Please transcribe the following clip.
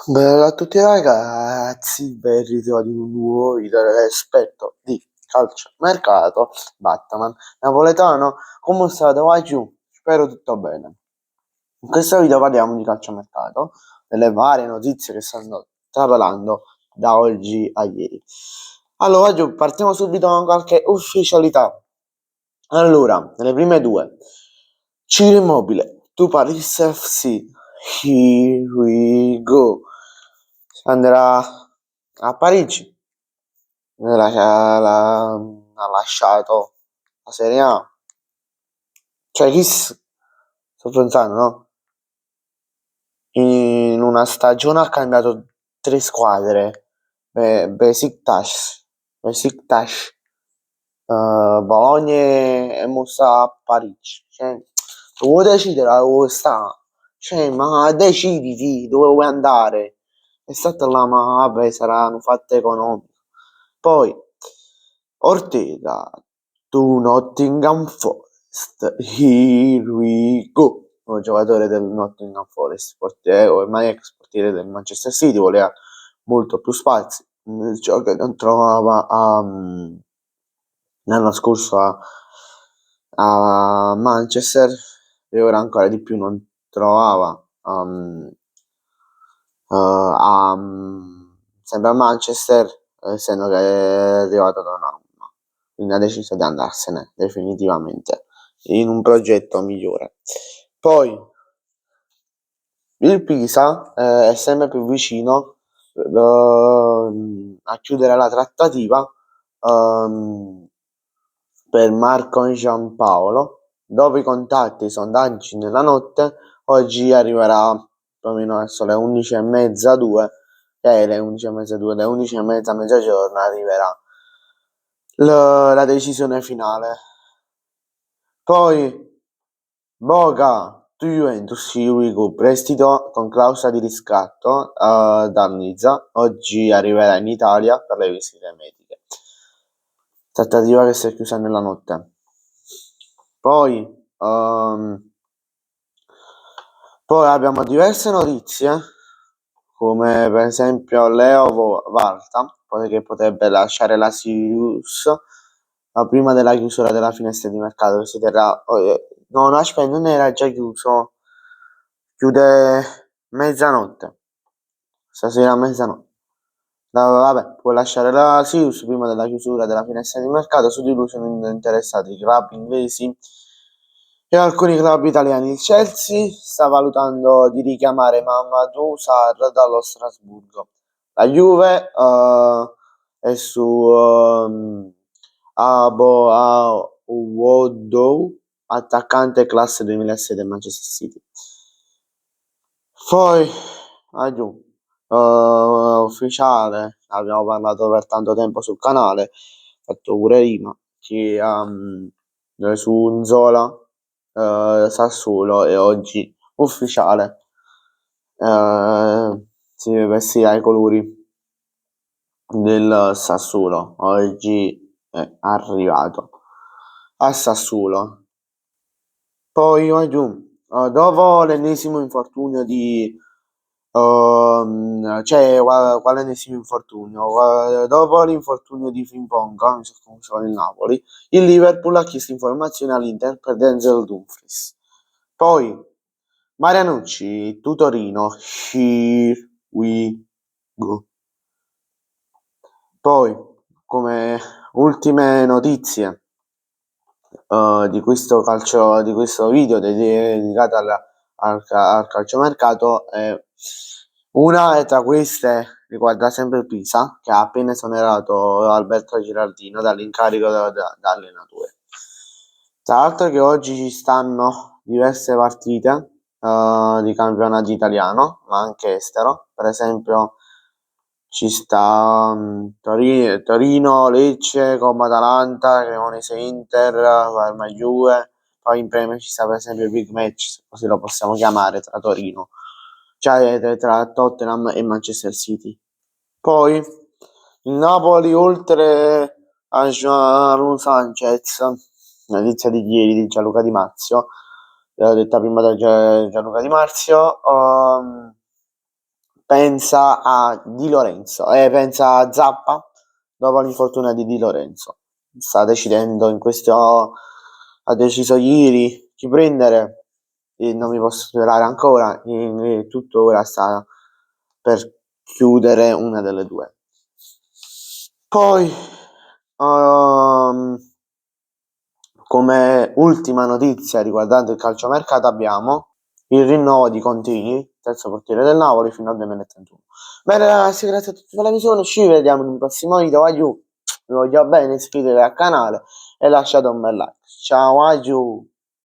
Bella a tutti ragazzi, ben ritrovati in un nuovo video dell'esperto di calciomercato Batman napoletano. Come state? Vai giù, spero tutto bene. In questo video parliamo di calciomercato, delle varie notizie che stanno travelando da oggi a ieri. Allora, giù, partiamo subito con qualche ufficialità. Allora, nelle prime due, Ciro Immobile, tu Paris FC, here we go. Andrà a Parigi, ha lasciato la Serie A. Cioè, sto pensando, no? In una stagione ha cambiato 3 squadre. Besiktas, Bologna e mo sta a Parigi. Cioè, vuoi decidere dove sta? Cioè, ma deciditi dove vuoi andare. È stata là, ma vabbè, saranno fatte economiche. Poi, Ortega, to Nottingham Forest, here we go. Un giocatore del Nottingham Forest, ormai ex portiere del Manchester City, voleva molto più spazio, ciò che non trovava l'anno scorso a Manchester, e ora ancora di più non trovava sempre a Manchester, essendo che è arrivato da Donnarumma, quindi ha deciso di andarsene definitivamente in un progetto migliore. Poi il Pisa è sempre più vicino a chiudere la trattativa per Marco Giampaolo. Dopo i contatti e i sondaggi nella notte, oggi arriverà più o meno verso le 11:30, 2, le 11:30, 2, le 11:30, mezzogiorno arriverà la decisione finale. Poi Boga to Juventus, here we go. Prestito con clausola di riscatto da Nizza. Oggi arriverà in Italia per le visite mediche. Trattativa che si è chiusa nella notte. Poi abbiamo diverse notizie, come per esempio Leo Varta, che potrebbe lasciare la Sirius prima della chiusura della finestra di mercato che si terrà. No, aspetta, non era già chiuso. Chiude mezzanotte. Stasera a mezzanotte. Vabbè, può lasciare la Sirius prima della chiusura della finestra di mercato. Su di lui sono interessati i club inglesi e alcuni club italiani. Il Chelsea sta valutando di richiamare Mamadou Sarr dallo Strasburgo. La Juve è su Uwodo, attaccante classe 2006 del Manchester City. Poi ufficiale, abbiamo parlato per tanto tempo sul canale, fatto pure prima, che su Nzola, Sassuolo, e oggi ufficiale si vestirà i colori del Sassuolo. Oggi è arrivato a Sassuolo. Poi dopo l'ennesimo infortunio quale ennesimo infortunio? Dopo l'infortunio di Frimpong, mi sono confuso con il Napoli, il Liverpool ha chiesto informazioni all'Inter per Denzel Dumfries. Poi Marianucci, tu Torino, here we go. Poi, come ultime notizie di questo video dedicato al calciomercato, una è tra queste riguarda sempre il Pisa, che ha appena esonerato Alberto Girardino dall'incarico da allenatore. Tra l'altro che oggi ci stanno diverse partite di campionato italiano, ma anche estero. Per esempio ci sta Torino, Lecce, Como Atalanta, Cremonese Inter, Parma Juve. Poi in premio ci sta per esempio il big match, così lo possiamo chiamare, tra Torino, cioè tra Tottenham e Manchester City. Poi il Napoli, oltre a João Sanchez, notizia di ieri di Gianluca Di Marzio, l'ho detta prima da Gianluca Di Marzio, pensa a Di Lorenzo, pensa a Zappa dopo l'infortunio di Di Lorenzo. Sta decidendo ha deciso ieri chi prendere, e non mi posso svelare ancora, tutto ora sta per chiudere una delle due. Poi come ultima notizia riguardante il calciomercato abbiamo il rinnovo di Contini, terzo portiere del Napoli, fino al 2031. Bene ragazzi, grazie a tutti per la visione, ci vediamo in un prossimo video, vi voglio bene, iscrivetevi al canale e lasciate un bel like. Ciao, aiuto!